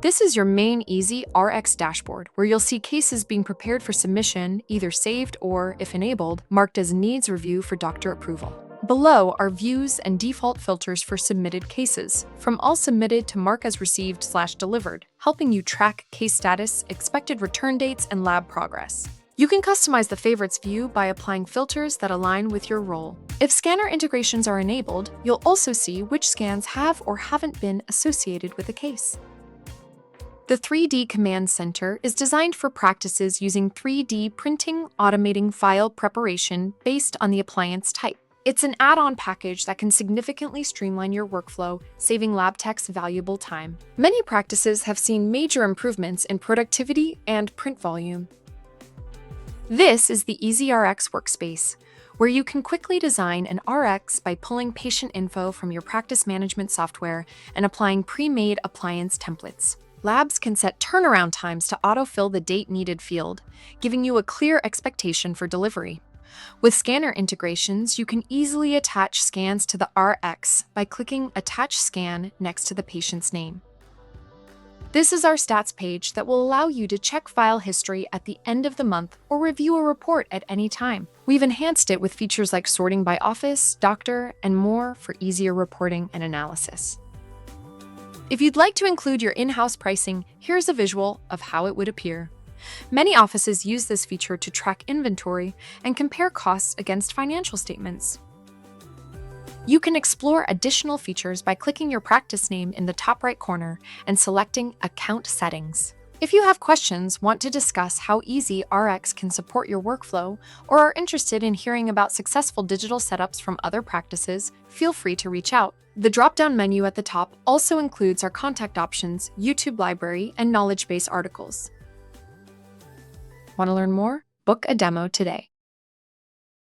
This is your main EasyRx dashboard, where you'll see cases being prepared for submission, either saved or, if enabled, marked as needs review for doctor approval. Below are views and default filters for submitted cases, from all submitted to mark as received/delivered, helping you track case status, expected return dates, and lab progress. You can customize the favorites view by applying filters that align with your role. If scanner integrations are enabled, you'll also see which scans have or haven't been associated with a case. The 3D Command Center is designed for practices using 3D printing, automating file preparation based on the appliance type. It's an add-on package that can significantly streamline your workflow, saving lab techs valuable time. Many practices have seen major improvements in productivity and print volume. This is the EasyRx workspace, where you can quickly design an RX by pulling patient info from your practice management software and applying pre-made appliance templates. Labs can set turnaround times to autofill the date-needed field, giving you a clear expectation for delivery. With scanner integrations, you can easily attach scans to the RX by clicking Attach Scan next to the patient's name. This is our stats page that will allow you to check file history at the end of the month or review a report at any time. We've enhanced it with features like sorting by office, doctor, and more for easier reporting and analysis. If you'd like to include your in-house pricing, here's a visual of how it would appear. Many offices use this feature to track inventory and compare costs against financial statements. You can explore additional features by clicking your practice name in the top right corner and selecting Account Settings. If you have questions, want to discuss how EasyRx can support your workflow, or are interested in hearing about successful digital setups from other practices, feel free to reach out. The drop-down menu at the top also includes our contact options, YouTube library, and knowledge base articles. Want to learn more? Book a demo today.